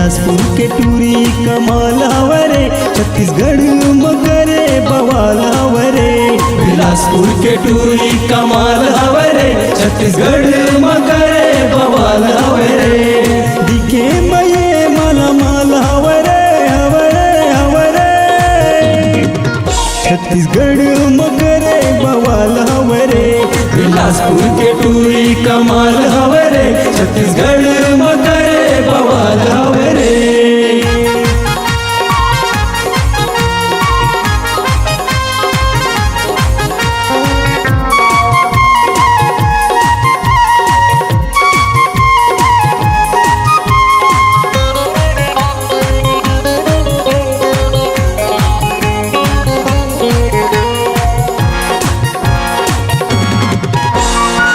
बिलासपुर के टूरी कमाल हवरे, छत्तीसगढ़ मगरे बवाल हवरे। बिलासपुर के टूरी कमाल हवरे, छत्तीसगढ़ मगरे बवाल हवरे। दिखे मये माला माल हवरे हवरे हवरे, छत्तीसगढ़ मगरे बवाल हवरे। बिलासपुर के टूरी कमाल हवरे, छत्तीसगढ़ मगरे बवाल हवरे।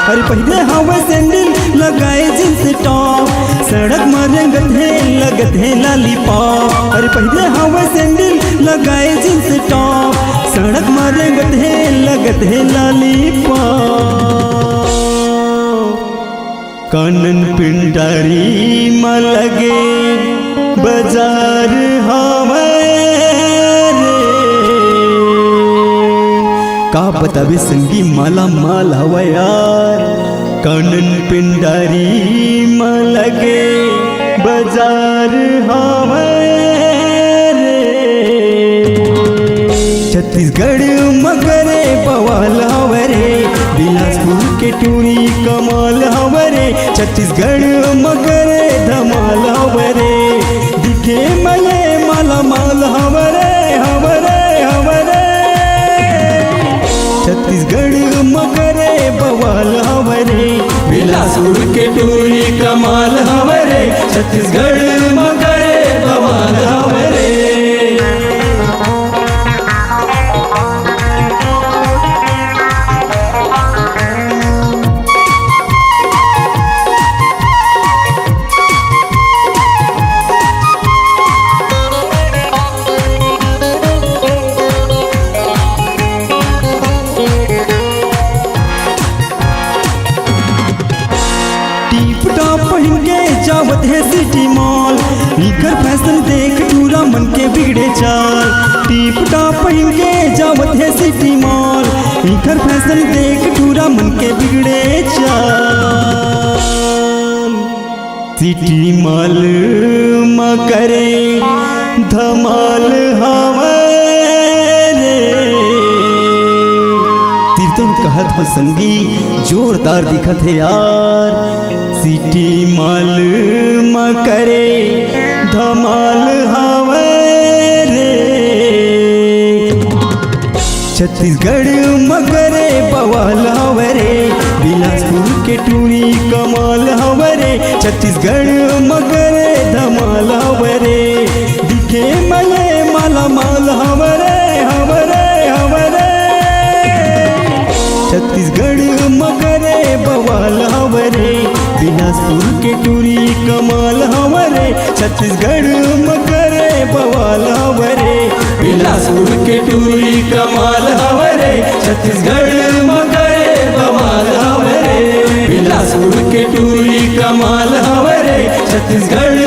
अरे पहले हवा सैंडल लगाए जींस टॉप, सड़क मरंगत है लगत है लॉलीपॉप। अरे पहले हवा सैंडल लगाए जींस टॉप, सड़क मरंगत है लगत है लॉलीपॉप। कानन पिंडारी में लगे बाजार हमारे, का बतावे संगी माला माल हवा यार। कानन पिंडारी में लगे बाजार हमारे, छत्तीसगढ़ मगरे बवाल हवरे। बिलासपुर के टूरी कमाल हवरे, छत्तीसगढ़ मगरे धमाल हवरे। दिखे मये माला माल हवरे हवरे हवरे, छत्तीसगढ़ मगरे बवाल हवरे। बिलासपुर के टूरी कमाल हवरे, छत्तीसगढ़ मगरे बवाल हवरे। टीप टॉप पहन के जावत है सिटी मॉल, इकर फैशन देख टूरा मन के बिगड़े चाल। टीप टॉप पहन के जावत है सिटी मॉल, इकर फैशन देख टूरा मन के बिगड़े चाल। सिटी मॉल में करे धमाल हमारे, तीर्थन कहत हो संगी जोरदार दिखत है यार। सिटी मॉल में करे धमाल हवरे, छत्तीसगढ़ मगरे बवाल हवरे। बिलासपुर के टूरी कमाल हवरे, छत्तीसगढ़ मगरे धमाल हवरे। दिखे मये माला माल हवरे हवरे हवरे, छत्तीसगढ़ मगरे बवाल हवरे। बिलासपुर के टूरी कमाल हवरे, छत्तीसगढ़ मगरे बवाल हवरे। बिलासपुर के टूरी कमाल हवरे, छत्तीसगढ़ मगरे बवाल हवरे। बिलासपुर के टूरी कमाल हवरे, छत्तीसगढ़